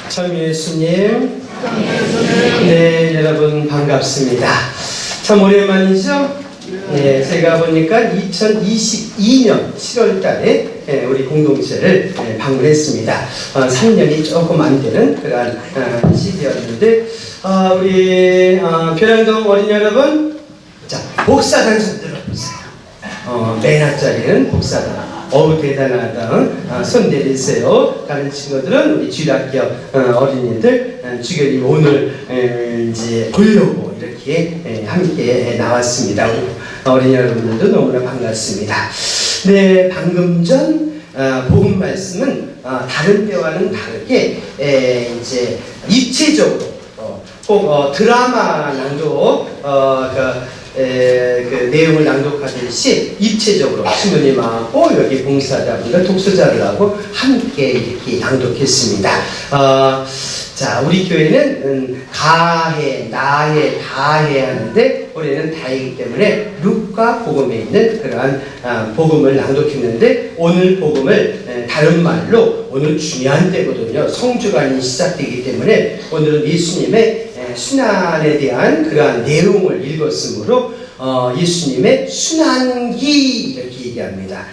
참 예수님, 네, 여러분 반갑습니다. 참 오랜만이죠? 네, 제가 보니까 2022년 7월 달에 우리 공동체를 방문했습니다. 3년이 조금 안 되는 그런 시기였는데, 우리 별양동 어린 여러분, 자, 복사단 좀 들어보세요. 맨 앞자리는 복사단. 어우 대단하다. 손 내리세요. 다른 친구들은 우리 주일학교 어린이들 주교님 오늘 이제 보려고 이렇게 함께 나왔습니다. 어린이 여러분들도 너무나 반갑습니다. 네, 방금 전 복음 말씀은 다른 때와는 다르게 이제 입체적으로 꼭 드라마 낭독 그 내용을 낭독하듯이 입체적으로 신부님하고 여기 봉사자분들 독서자를 하고 함께 이렇게 낭독했습니다. 자, 우리 교회는 가해, 나해, 다해 하는데 올해는 다이기 때문에 루카 복음에 있는 그러한 복음을 낭독했는데 오늘 복음을 다른 말로 오늘 중요한 때거든요. 성주간이 시작되기 때문에 오늘은 예수님의 순환에 대한 그러한 내용을 읽었으므로 예수님의 순환기 이렇게 얘기합니다.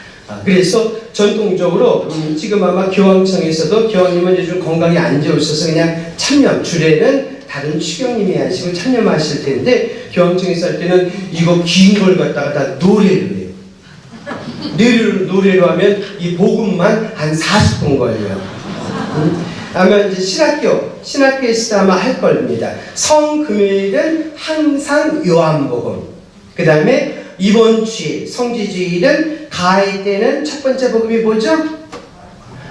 그래서 전통적으로 지금 아마 교황청에서도 교황님은 요즘 건강이 안 좋으셔서 그냥 참여 주례는 다른 추경님이 하시고 참여하실 텐데 교황청에서 할 때는 이거 긴 걸 갖다가 다 노래를 해요. 노래로 하면 이 복음만 한 40분 걸려요. 아마 이제 신학교에서도 아마 할 겁니다. 성금요일은 항상 요한복음. 그 다음에 이번 주일, 성지주일은 가해 때는 첫 번째 복음이 뭐죠?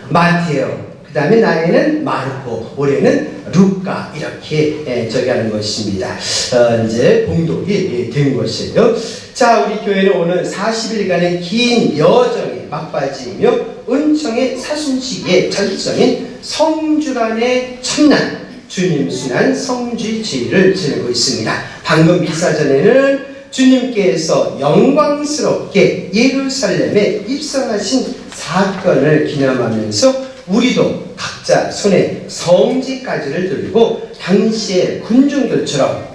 마테오. 그 다음에 나에는 마르코. 올해는 루카. 이렇게 저기 하는 것입니다. 이제 봉독이 된 것이에요. 자, 우리 교회는 오늘 40일간의 긴 여정의 막바지이며 은총의 사순식의 절정인 성주간의 첫날 주님 순환 성지주일을 지내고 있습니다. 방금 미사 전에는 주님께서 영광스럽게 예루살렘에 입성하신 사건을 기념하면서 우리도 각자 손에 성지가지를 들고 당시의 군중들처럼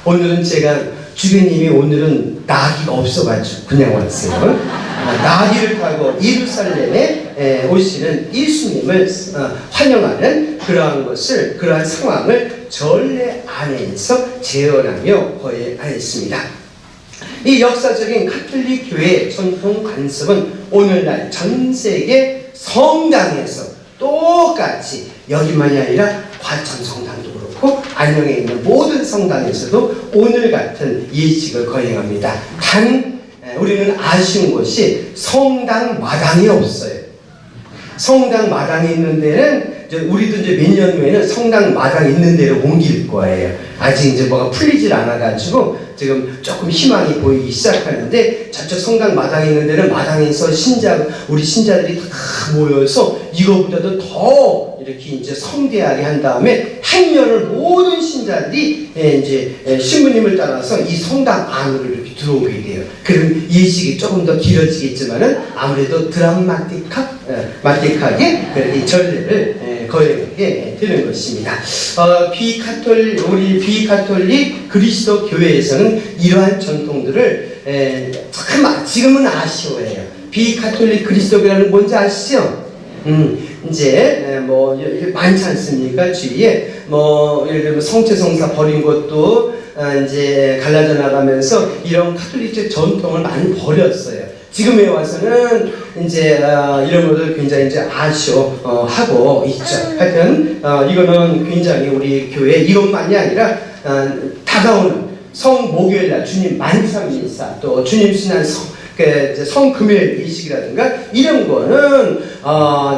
오늘은 제가 주교님이 오늘은 나귀가 없어가지고 그냥 왔어요. 나귀를 타고 예루살렘에 오시는 예수님을 환영하는 그러한 상황을 전례 안에서 재현하며 거행하였습니다. 이 역사적인 가톨릭 교회의 전통 관습은 오늘날 전 세계 성당에서 똑같이 여기만이 아니라 과천 성당도 그렇고 안녕에 있는 모든 성당에서도 오늘 같은 예식을 거행합니다. 단 우리는 아쉬운 것이 성당 마당이 없어요. 성당 마당이 있는 데는 우리도 이제 몇 년 후에는 성당 마당 있는 데로 옮길 거예요. 아직 이제 뭐가 풀리질 않아가지고 지금 조금 희망이 보이기 시작하는데 저쪽 성당 마당 있는 데는 마당에서 우리 신자들이 다 모여서 이거보다도 더 이렇게 이제 성대하게 한 다음에 행렬을 모든 신자들이 이제 신부님을 따라서 이 성당 안으로 이렇게 들어오게 돼요. 그럼 예식이 조금 더 길어지겠지만은 아무래도 드라마틱하게 이 전례를 거행하게 되는 것입니다. 우리 비카톨릭 그리스도 교회에서는 이러한 전통들을 참 지금은 아쉬워해요. 비카톨릭 그리스도교라는 뭔지 아시죠? 이제 뭐 많지 않습니까? 주위에 뭐 예를 들면 성체성사 버린 것도 이제 갈라져 나가면서 이런 카톨릭적 전통을 많이 버렸어요. 지금에 와서는 이제 이런 것을 굉장히 이제 아쉬워하고 있죠. 하여튼 이거는 굉장히 우리 교회 이것만이 아니라 다가오는 성목요일날 주님 만상일사 또 주님 순환 성금요일 예식이라든가 이런 거는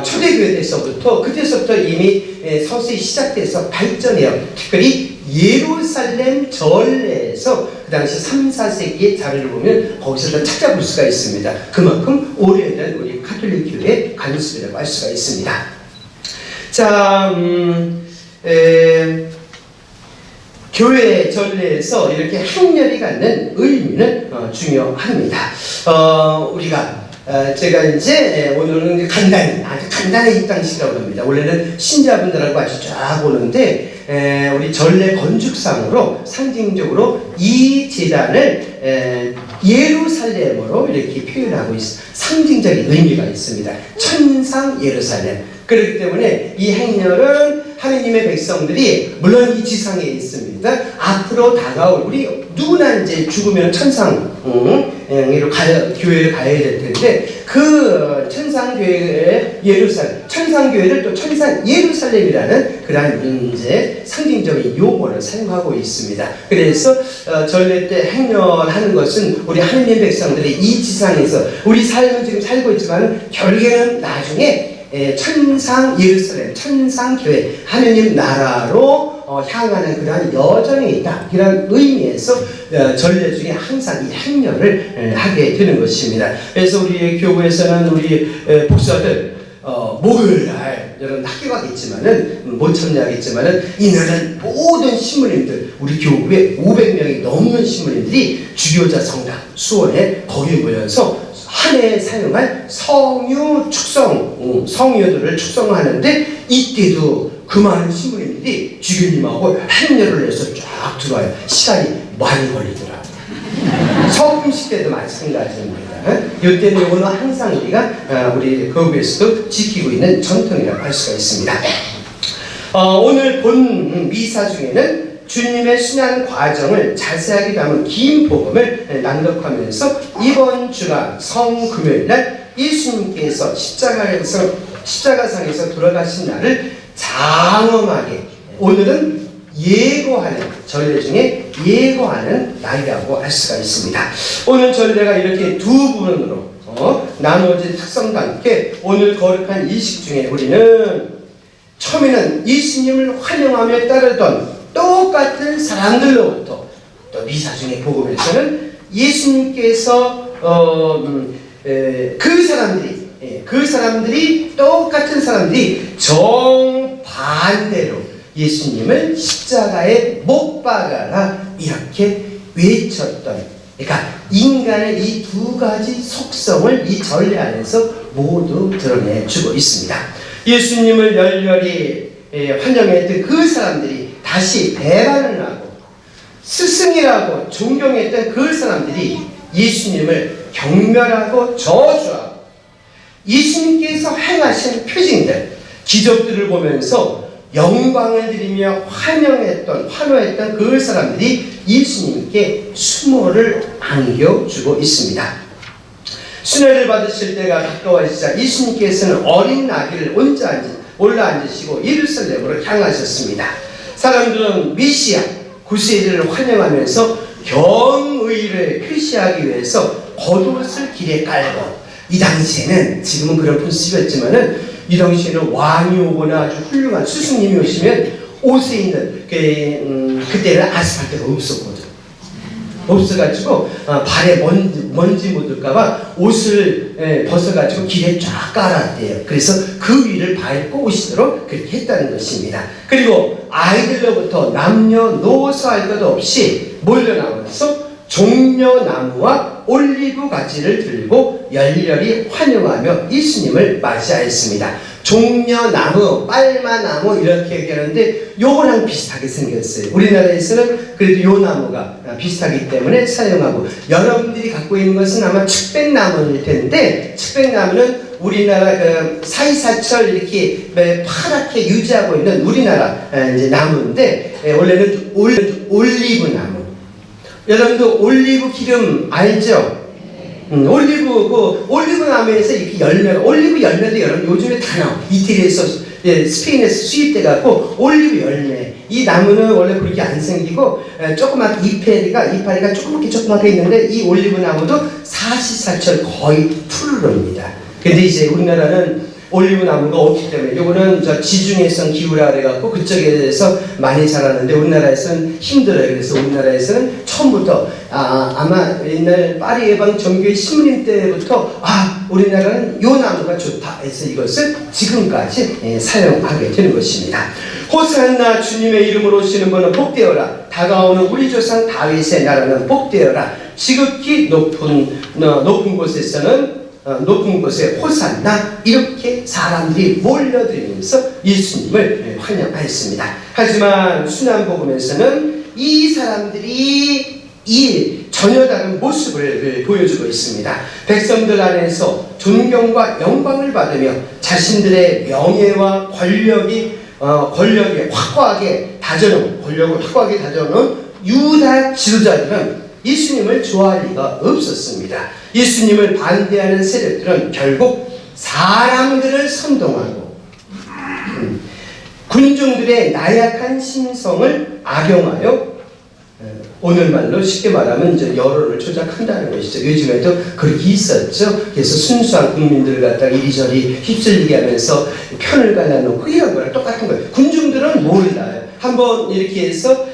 초대교회 때서부터 그때서부터 이미 서서히 시작돼서 발전해요. 특별히 예루살렘 전례에서 그 당시 3, 4세기의 자료를 보면 거기서 다 찾아볼 수가 있습니다. 그만큼 오래된 우리 가톨릭 교회의 관습이라고 할 수가 있습니다. 자, 교회 전례에서 이렇게 행렬이 갖는 의미는 중요합니다. 우리가 제가 이제 오늘은 간단히, 아주 간단한 입장식이라고 합니다. 원래는 신자분들하고 아주 쫙 오는데, 우리 전례 건축상으로 상징적으로 이 제단을 예루살렘으로 이렇게 표현하고 상징적인 의미가 있습니다. 천상 예루살렘. 그렇기 때문에 이 행렬은 하느님의 백성들이 물론 이 지상에 있습니다. 앞으로 다가올 우리 누구나 이제 죽으면 천상 교회를 가야 될 텐데 그 천상 교회의 예루살렘, 천상 교회를 또 천상 예루살렘이라는 그러한 이제 상징적인 용어를 사용하고 있습니다. 그래서 전례 때 행렬하는 것은 우리 하느님 백성들이 이 지상에서 우리 삶은 지금 살고 있지만 결국에는 나중에 천상 예루살렘, 천상 교회, 하느님 나라로 향하는 그러한 여정이 있다. 이런 의미에서 전례 중에 항상 이 행렬을 하게 되는 것입니다. 그래서 우리 교회에서는 우리 복사들 목요일날 여러분 학교 가겠지만은 못 참여하겠지만은 이날은 모든 신부님들 우리 교회 500명이 넘는 신부님들이 주교자 성당 수원에 거기에 모여서 한 해에 사용할 성유 축성, 성유들을 축성하는데 이때도 그 많은 신부님들이 주교님하고 행렬을 해서 쫙 들어와요. 시간이 많이 걸리더라. 성금식 때도 마찬가지입니다. 이때는 이거는 항상 우리가 우리 교회에서도 지키고 있는 전통이라고 할 수가 있습니다. 오늘 본 미사 중에는 주님의 순환 과정을 자세하게 담은 긴 복음을 낭독하면서 이번 주간 성금요일날 예수님께서 십자가상에서 돌아가신 날을 장엄하게 오늘은 예고하는 전례 중에 예고하는 날이라고 할 수가 있습니다. 오늘 전례가 이렇게 두 부분으로 나누어진 특성과 함께 오늘 거룩한 이식 중에 우리는 처음에는 예수님을 환영하며 따르던 똑같은 사람들로부터 또 미사 중에 복음에서는 예수님께서 그 사람들이 똑같은 사람들이 정반대로 예수님을 십자가에 못 박아라 이렇게 외쳤던, 그러니까 인간의 이 두 가지 속성을 이 전례 안에서 모두 드러내주고 있습니다. 예수님을 열렬히 환영했던 그 사람들이 다시 배반을 하고 스승이라고 존경했던 그 사람들이 예수님을 경멸하고 저주하고 예수님께서 행하신 표징들, 기적들을 보면서 영광을 드리며 환호했던 그 사람들이 예수님께 수모를 안겨주고 있습니다. 순회를 받으실 때가 가까워지자 예수님께서는 어린 나귀를 올라앉으시고 예루살렘으로 향하셨습니다. 사람들은 메시아, 구세주를 환영하면서 경의를 표시하기 위해서 겉옷을 길에 깔고, 이 당시에는 지금은 그런 분수였지만은 이 당시에는 왕이 오거나 아주 훌륭한 스승님이 오시면 옷에 있는 그때는 아스팔트가 없어가지고 발에 먼지 묻을까봐 옷을 벗어가지고 길에 쫙 깔았대요. 그래서 그 위를 밟고 오시도록 그렇게 했다는 것입니다. 그리고 아이들로부터 남녀노소 할 것 없이 몰려나와서 종려나무와 올리브 가지를 들고 열렬히 환영하며 예수님을 맞이하였습니다. 종려나무, 빨마나무 이렇게 얘기하는데 요거랑 비슷하게 생겼어요. 우리나라에서는 그래도 요 나무가 비슷하기 때문에 사용하고, 여러분들이 갖고 있는 것은 아마 측백나무일 텐데, 측백나무는 우리나라 그 사이사철 이렇게 파랗게 유지하고 있는 우리나라 이제 나무인데, 원래는 올리브 나무. 여러분들 올리브 기름 알죠? 올리브 나무에서 이렇게 올리브 열매도 여러분 요즘에 다 나와. 이태리에서, 스페인에서 수입돼갖고 올리브 열매. 이 나무는 원래 그렇게 안 생기고, 조그맣게 이파리가 조그맣게 있는데, 이 올리브 나무도 사시사철 거의 푸르릅니다. 근데 이제 우리나라는 올리브 나무가 없기 때문에, 요거는 지중해성 기후라 그래갖고 그쪽에서 많이 자라는데 우리나라에서는 힘들어요. 그래서 우리나라에서는 처음부터 아마 옛날 파리 예방 정교회 신부님 때부터 우리나라는 요 나무가 좋다 해서 이것을 지금까지 사용하게 되는 것입니다. 호산나, 주님의 이름으로 오시는 분은 복되어라. 다가오는 우리 조상 다윗의 나라는 복되어라. 지극히 높은 곳에서는 높은 곳에 호산나 이렇게 사람들이 몰려들면서 예수님을 환영하였습니다. 하지만 순환복음에서는 이 사람들이 전혀 다른 모습을 보여주고 있습니다. 백성들 안에서 존경과 영광을 받으며 자신들의 명예와 권력을 확고하게 다져놓은 유다 지도자들은 예수님을 좋아할 리가 없었습니다. 예수님을 반대하는 세력들은 결국 사람들을 선동하고 군중들의 나약한 심성을 악용하여 오늘말로 쉽게 말하면 이제 여론을 조작한다는 것이죠. 요즘에도 그렇게 있었죠. 그래서 순수한 국민들을 갖다가 이리저리 휩쓸리게 하면서 편을 갈라놓고 이런 거랑 똑같은 거예요. 군중들은 몰라요. 한번 이렇게 해서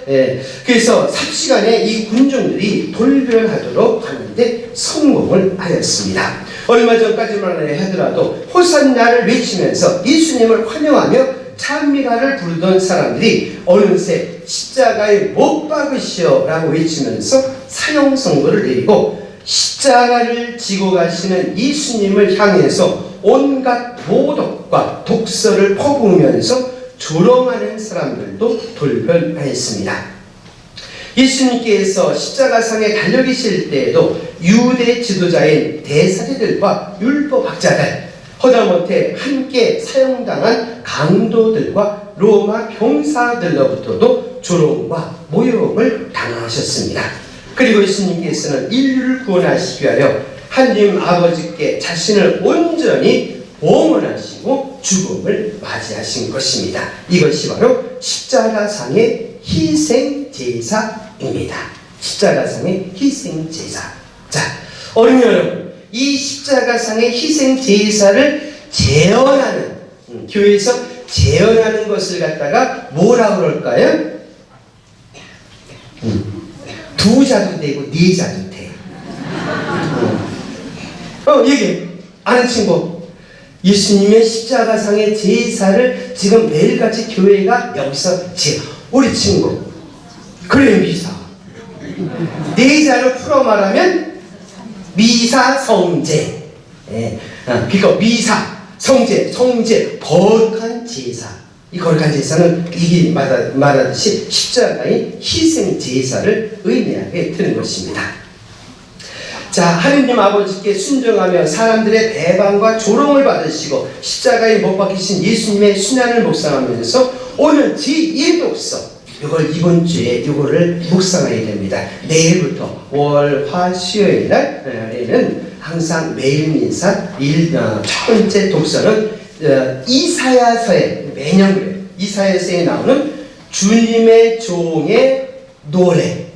그래서 삽시간에 이 군중들이 돌변하도록 하는데 성공을 하였습니다. 얼마 전까지만 하더라도 호산나를 외치면서 예수님을 환영하며 찬미가를 부르던 사람들이 어느새 십자가에 못 박으시오 라고 외치면서 사형 선고를 내리고 십자가를 지고 가시는 예수님을 향해서 온갖 모독과 독설을 퍼부으면서 조롱하는 사람들도 돌변하였습니다. 예수님께서 십자가상에 달려 계실 때에도 유대 지도자인 대사제들과 율법학자들, 허다못해 함께 사형당한 강도들과 로마 병사들로부터도 조롱과 모욕을 당하셨습니다. 그리고 예수님께서는 인류를 구원하시기 위하여 하나님 아버지께 자신을 온전히 봉헌하시고 죽음을 맞이하신 것입니다. 이것이 바로 십자가상의 희생제사입니다. 십자가상의 희생제사. 자, 어린이 여러분, 이 십자가상의 희생제사를 재현하는 교회에서 재현하는 것을 갖다가 뭐라 그럴까요? 두 자도 되고 네 자도 돼. 얘기 아는 친구, 예수님의 십자가상의 제사를 지금 매일같이 교회가 여기서 우리 친구, 그래 미사. 네 자로 풀어 말하면 미사 성제. 그러니까 미사 성제, 거룩한 제사. 이 거룩한 제사는 이게 말하듯이 십자가의 희생 제사를 의미하게 되는 것입니다. 자, 하느님 아버지께 순종하며 사람들의 배반과 조롱을 받으시고 십자가에 못 박히신 예수님의 순환을 묵상하면서 오늘 제1독서, 이걸 이번 주에 이거를 묵상해야 됩니다. 내일부터 월, 화, 수요일 날에는 항상 매일 민사 첫 번째 독서는 이사야서에, 매년 그래요. 이사야서에 나오는 주님의 종의 노래가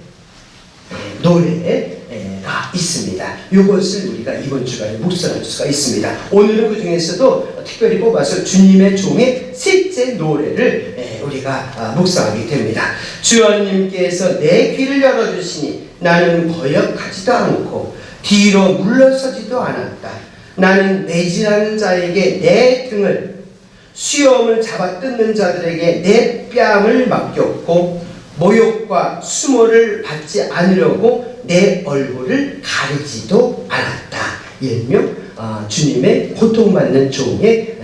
있습니다. 이것을 우리가 이번 주간에 묵상할 수가 있습니다. 오늘은 그 중에서도 특별히 뽑아서 주님의 종의 셋째 노래를 우리가 묵상하게 됩니다. 주님께서 내 귀를 열어주시니 나는 거역하지도 않고 뒤로 물러서지도 않았다. 나는 매질하는 자에게 내 등을, 수염을 잡아 뜯는 자들에게 내 뺨을 맡겼고 모욕과 수모를 받지 않으려고 내 얼굴을 가리지도 않았다. 일명 주님의 고통받는 종의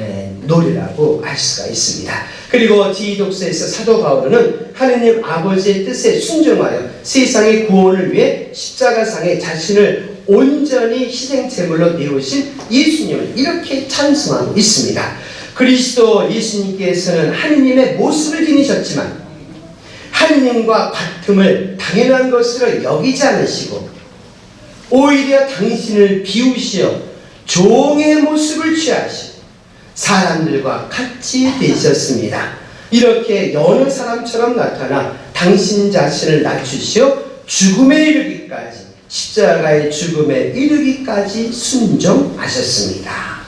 노래라고 할 수가 있습니다. 그리고 디독서에서 사도 바울은 하느님 아버지의 뜻에 순종하여 세상의 구원을 위해 십자가상에 자신을 온전히 희생제물로 내오신 예수님을 이렇게 찬송하고 있습니다. 그리스도 예수님께서는 하느님의 모습을 지니셨지만 하느님과 같음을 당연한 것으로 여기지 않으시고 오히려 당신을 비우시어 종의 모습을 취하시고 사람들과 같이 되셨습니다. 이렇게 여느 사람처럼 나타나 당신 자신을 낮추시어 죽음에 이르기까지, 십자가의 죽음에 이르기까지 순종하셨습니다.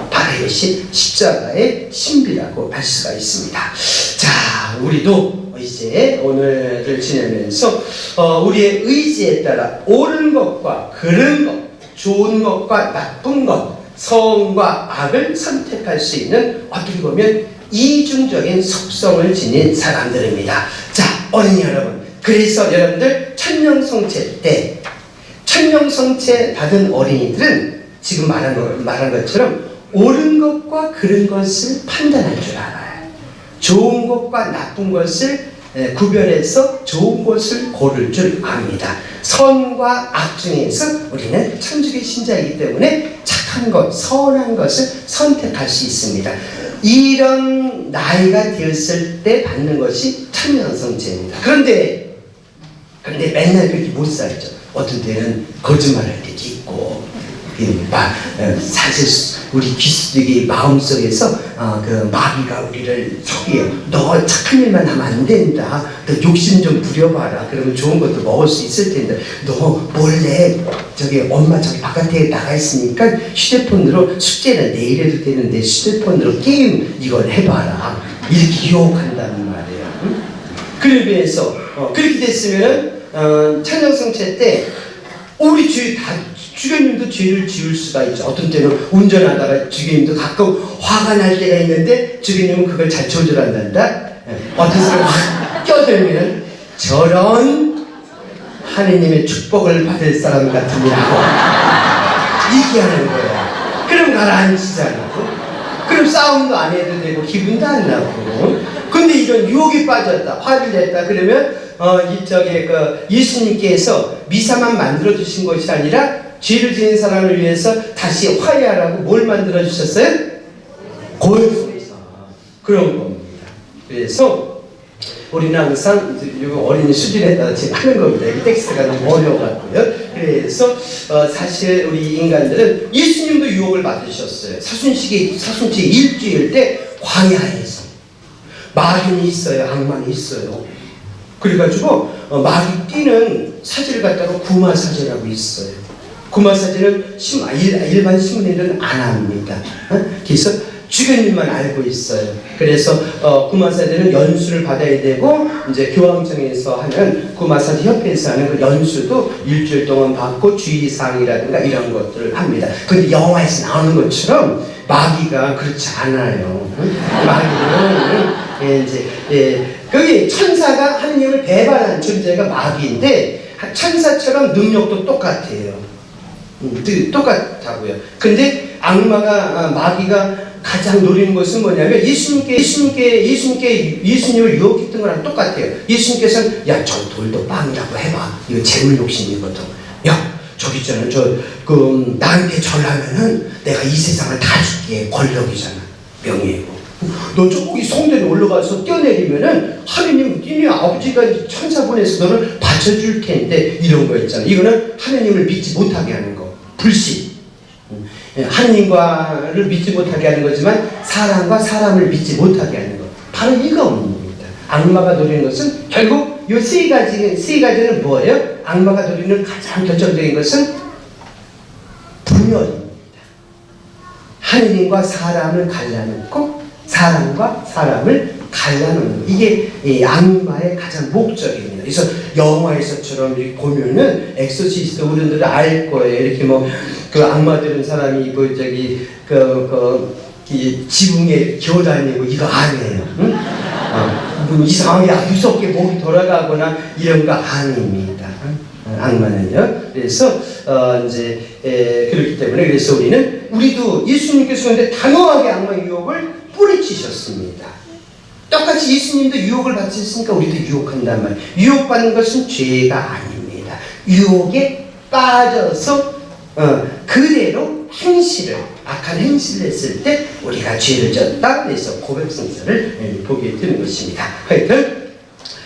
바로 이것이 십자가의 신비라고 할 수가 있습니다. 자, 우리도 이제 오늘을 지내면서 우리의 의지에 따라 옳은 것과 그른 것, 좋은 것과 나쁜 것, 성과 악을 선택할 수 있는 어떻게 보면 이중적인 속성을 지닌 사람들입니다. 자, 어린이 여러분, 그래서 여러분들 천년성체 때 천년성체 받은 어린이들은 지금 말한 것처럼 옳은 것과 그른 것을 판단할 줄 알아요. 좋은 것과 나쁜 것을 구별해서 좋은 것을 고를 줄 압니다. 선과 악 중에서 우리는 천주교 신자이기 때문에 착한 것, 선한 것을 선택할 수 있습니다. 이런 나이가 되었을 때 받는 것이 천명성죄입니다. 그런데 맨날 그렇게 못 살죠. 어떤 때는 거짓말할 때도 있고, 사실 우리 귀신들이 마음속에서 그 마귀가 우리를 속여요. 너 착한 일만 하면 안 된다. 너 욕심 좀 부려봐라. 그러면 좋은 것도 먹을 수 있을 텐데 너 몰래 엄마 저기 바깥에 나가 있으니까 휴대폰으로 숙제는 내일 해도 되는데 휴대폰으로 게임 이걸 해봐라. 이렇게 유혹한다는 말이에요. 응? 그에 비해서 그렇게 됐으면은 천명성죄 때 우리 주교님도 죄를 지을 수가 있죠. 어떤 때는 운전하다가 주교님도 가끔 화가 날 때가 있는데 주교님은 그걸 잘 조절한단다. 어떤 사람이 확 껴들면 저런 하느님의 축복을 받을 사람 같으냐고 얘기하는 거야. 그럼 가라앉히잖아. 그럼 싸움도 안 해도 되고 기분도 안 나고. 근데 이런 유혹에 빠졌다, 화를 냈다 그러면 예수님께서 미사만 만들어 주신 것이 아니라 죄를 지은 사람을 위해서 다시 화해하라고 뭘 만들어 주셨어요? 고해성사. 그런 겁니다. 그래서 우리는 항상 어린이 수준에 따라 지금 하는 겁니다. 이 텍스트가 너무 어려워갖고요. 그래서 사실 우리 인간들은 예수님도 유혹을 받으셨어요. 사순절 일주일 때 광야에서 마귀는 있어요, 악만이 있어요. 그래가지고 마귀 띠는 사제를 갖다가 구마사제라고 있어요. 구마사제는 일반 신문인들은 안 합니다. 그래서 주교님만 알고 있어요. 그래서 구마사제는 연수를 받아야 되고 이제 교황청에서 하는 구마사제 협회에서 하는 그 연수도 일주일 동안 받고 주의사항이라든가 이런 것들을 합니다. 근데 영화에서 나오는 것처럼 마귀가 그렇지 않아요. 마귀는 거기 천사가 하느님을 배반한 존재가 마귀인데 천사처럼 능력도 똑같아요. 똑같다고요. 근데 마귀가 가장 노리는 것은 뭐냐면 예수님을 유혹했던 거랑 똑같아요. 예수님께서는 야, 저 돌도 빵이라고 해봐. 이거 재물 욕심이거든. 야, 저기 있잖아. 나한테 절하면은 내가 이 세상을 다 줄게. 권력이잖아. 명예고. 너 저기 성전에 올라가서 뛰어내리면은 하느님, 니네 아버지가 천사 보내서 너를 받쳐줄 텐데 이런 거 있잖아. 이거는 하느님을 믿지 못하게 하는 거. 불신. 하느님과를 믿지 못하게 하는 거지만 사람과 사람을 믿지 못하게 하는 것. 바로 이겁니다. 악마가 노리는 것은 결국 이 세 가지는 뭐예요? 악마가 노리는 가장 결정적인 것은 분열입니다. 하느님과 사람을 갈라놓고 사람과 사람을 갈라놓는 이게 이 악마의 가장 목적입니다. 그래서 영화에서처럼 이렇게 보면은 엑소시스트 어른들은 알 거예요. 이렇게 그 악마 들은 사람이 지붕에 기어다니고 이거 아니에요. 응? 이상하게 무섭게 목이 돌아가거나 이런 거 아닙니다. 악마는요. 그래서 그렇기 때문에 그래서 우리도 예수님께서 근데 단호하게 악마 유혹을 뿌리치셨습니다. 똑같이 예수님도 유혹을 받으셨으니까 우리도 유혹한단 말이에요. 유혹받는 것은 죄가 아닙니다. 유혹에 빠져서 그대로 악한 행실을 했을 때 우리가 죄를 졌다. 그래서 고백성사를 보게 되는 것입니다. 하여튼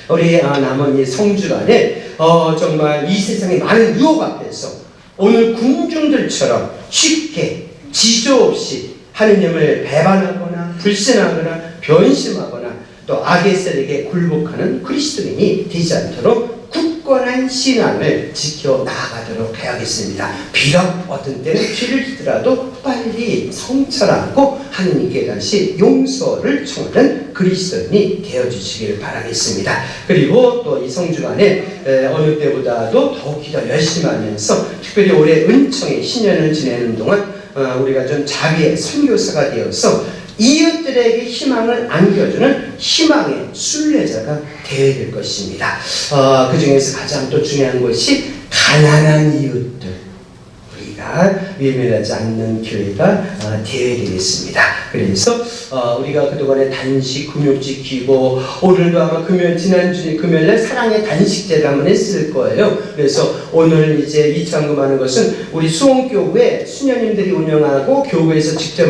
우리 남은 이 성주간에 정말 이 세상의 많은 유혹 앞에서 오늘 군중들처럼 쉽게 지조 없이 하느님을 배반하거나 불신하거나 변심하거나 또 악의 세력에 굴복하는 그리스도인이 되지 않도록 굳건한 신앙을 지켜 나아가도록 해야겠습니다. 비록 어떤 때는 죄를 지더라도 빨리 성찰하고 하느님께 다시 용서를 청하는 그리스도인이 되어주시기를 바라겠습니다. 그리고 또 이 성주간에 어느 때보다도 더욱이 더 열심히 하면서 특별히 올해 은총의 신년을 지내는 동안 우리가 좀 자비의 선교사가 되어서 이웃들에게 희망을 안겨주는 희망의 순례자가 되어야 될 것입니다. 그 중에서 가장 또 중요한 것이 가난한 이웃들, 우리가 다 외면하지 않는 교회가 되어야 되겠습니다. 그래서 우리가 그동안에 단식 금요 지키고 오늘도 아마 지난주 금요일날 사랑의 단식제를 한번 했을 거예요. 그래서 오늘 이제 이창금하는 것은 우리 수원교구에 수녀님들이 운영하고 교구에서 직접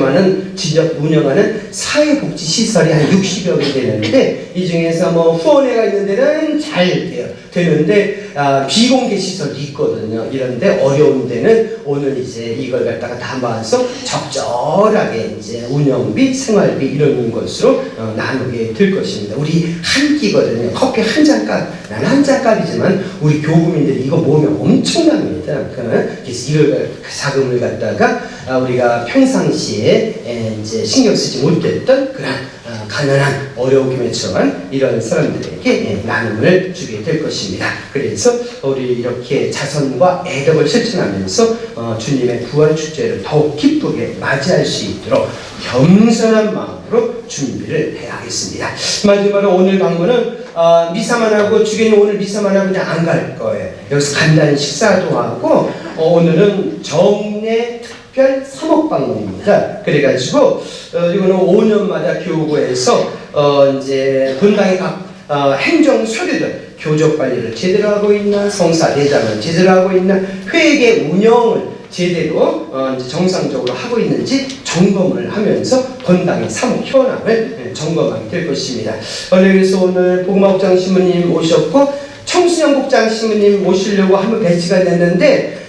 운영하는 사회복지시설이 한 60여 개 되는데 이 중에서 뭐 후원회가 있는 데는 잘 돼요. 되는데 비공개 시설도 있거든요. 이런데 어려운 데는 오늘 이제 이걸 갖다가 다 모아서 적절하게 이제 운영비, 생활비 이런 것으로 나누게 될 것입니다. 우리 한 끼거든요. 커피 한 잔 값, 난 한 잔 값이지만 우리 교구민들이 이거 모으면 엄청납니다. 그래서 이걸 자금을 갖다가 우리가 평상시에 이제 신경 쓰지 못했던 그런 가난한 어려움에 처한 이런 사람들에게 나눔을 주게 될 것입니다. 그래서 우리 이렇게 자선과 애덕을 실천하면서 주님의 부활 축제를 더욱 기쁘게 맞이할 수 있도록 겸손한 마음으로 준비를 해야 하겠습니다. 마지막으로 오늘 방문은 미사만 하고 주기는 오늘 미사만 하고 그냥 안 갈 거예요. 여기서 간단히 식사도 하고 오늘은 정례 특별 사목방문입니다. 그래가지고 이거는 5년마다 교구에서 이제 본당의 각 행정 서류들 교적 관리를 제대로 하고 있나, 성사 대장을 제대로 하고 있나, 회계 운영을 제대로 이제 정상적으로 하고 있는지 점검을 하면서 본당의 사목 현황을 점검하게 될 것입니다. 그래서 오늘 복마국장 신부님 오셨고 청순영국장 신부님 모시려고 한번 배치가 됐는데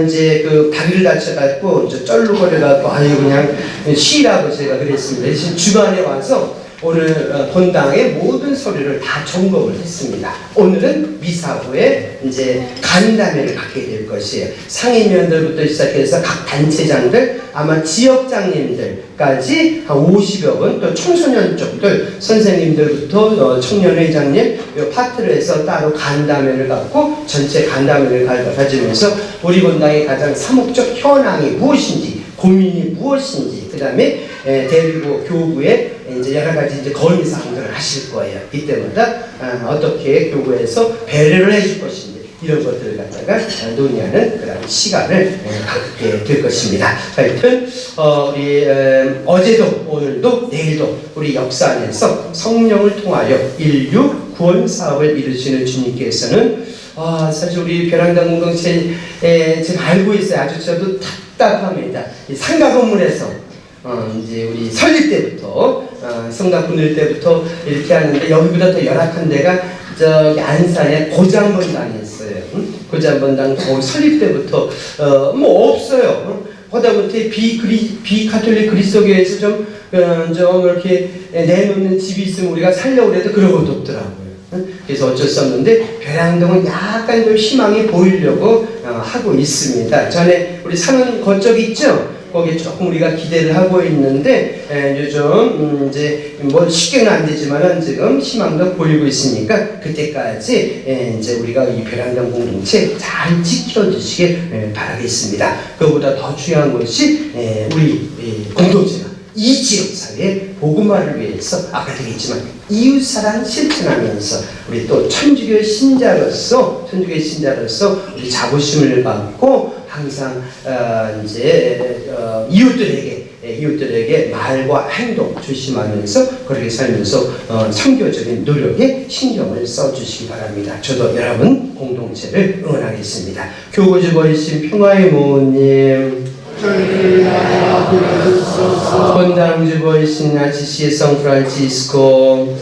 이제 그 다리를 다쳐갖고 쩔룩거려갖고 아유 그냥 쉬라고 제가 그랬습니다. 대신 주말에 와서 오늘 본당의 모든 서류를 다 점검을 했습니다. 오늘은 미사 후에 이제 간담회를 갖게 될 것이에요. 상임위원들부터 시작해서 각 단체장들, 아마 지역장님들까지 한 50여 분, 또 청소년 쪽들, 선생님들부터 청년회장님, 이 파트를 해서 따로 간담회를 갖고 전체 간담회를 가지면서 우리 본당의 가장 사목적 현황이 무엇인지, 고민이 무엇인지, 그 다음에 대리고 교구에 이제 여러 가지 이제 건의사항들을 하실 거예요. 이때마다 어떻게 교구에서 배려를 해줄 것인지 이런 것들을 갖다가 논의하는 그런 시간을 갖게 될 것입니다. 하여튼 우리 어제도 오늘도 내일도 우리 역사 안에서 성령을 통하여 인류 구원 사업을 이루시는 주님께서는 사실 우리 벼랑당 공동체 지금 알고 있어요. 아주 저도 답답합니다. 이 상가 건물에서 이제 우리 설립 때부터 성당 분일 때부터 이렇게 하는데 여기보다 더 열악한 데가 저기 안산에 고장본당이 있어요. 고장본당 거기 설립 때부터 뭐 없어요. 하다못해 비카톨릭 그리스도교에서 좀 이렇게 내놓는 집이 있으면 우리가 살려고 해도 그런 것도 없더라고요. 그래서 어쩔 수 없는데 벼랑동은 약간 좀 희망이 보이려고 하고 있습니다. 전에 우리 사는 거쪽 있죠? 거기에 조금 우리가 기대를 하고 있는데 요즘 이제 뭐 쉽게는 안 되지만은 지금 희망도 보이고 있으니까 그때까지 이제 우리가 이 벼랑당 공동체 잘 지켜주시길 바라겠습니다. 그보다 더 중요한 것이 우리 공동체가 이 지역사회의 복음화를 위해서 아까도 얘기했지만 이웃사랑 실천하면서 우리 또 천주교 신자로서 우리 자부심을 갖고 항상 이제 이웃들에게 말과 행동 조심하면서 그렇게 살면서 선교적인 노력에 신경을 써주시기 바랍니다. 저도 여러분 공동체를 응원하겠습니다. 교구주보이신 평화의 모님, 본당주보이신 아지시의 성 프란치스코,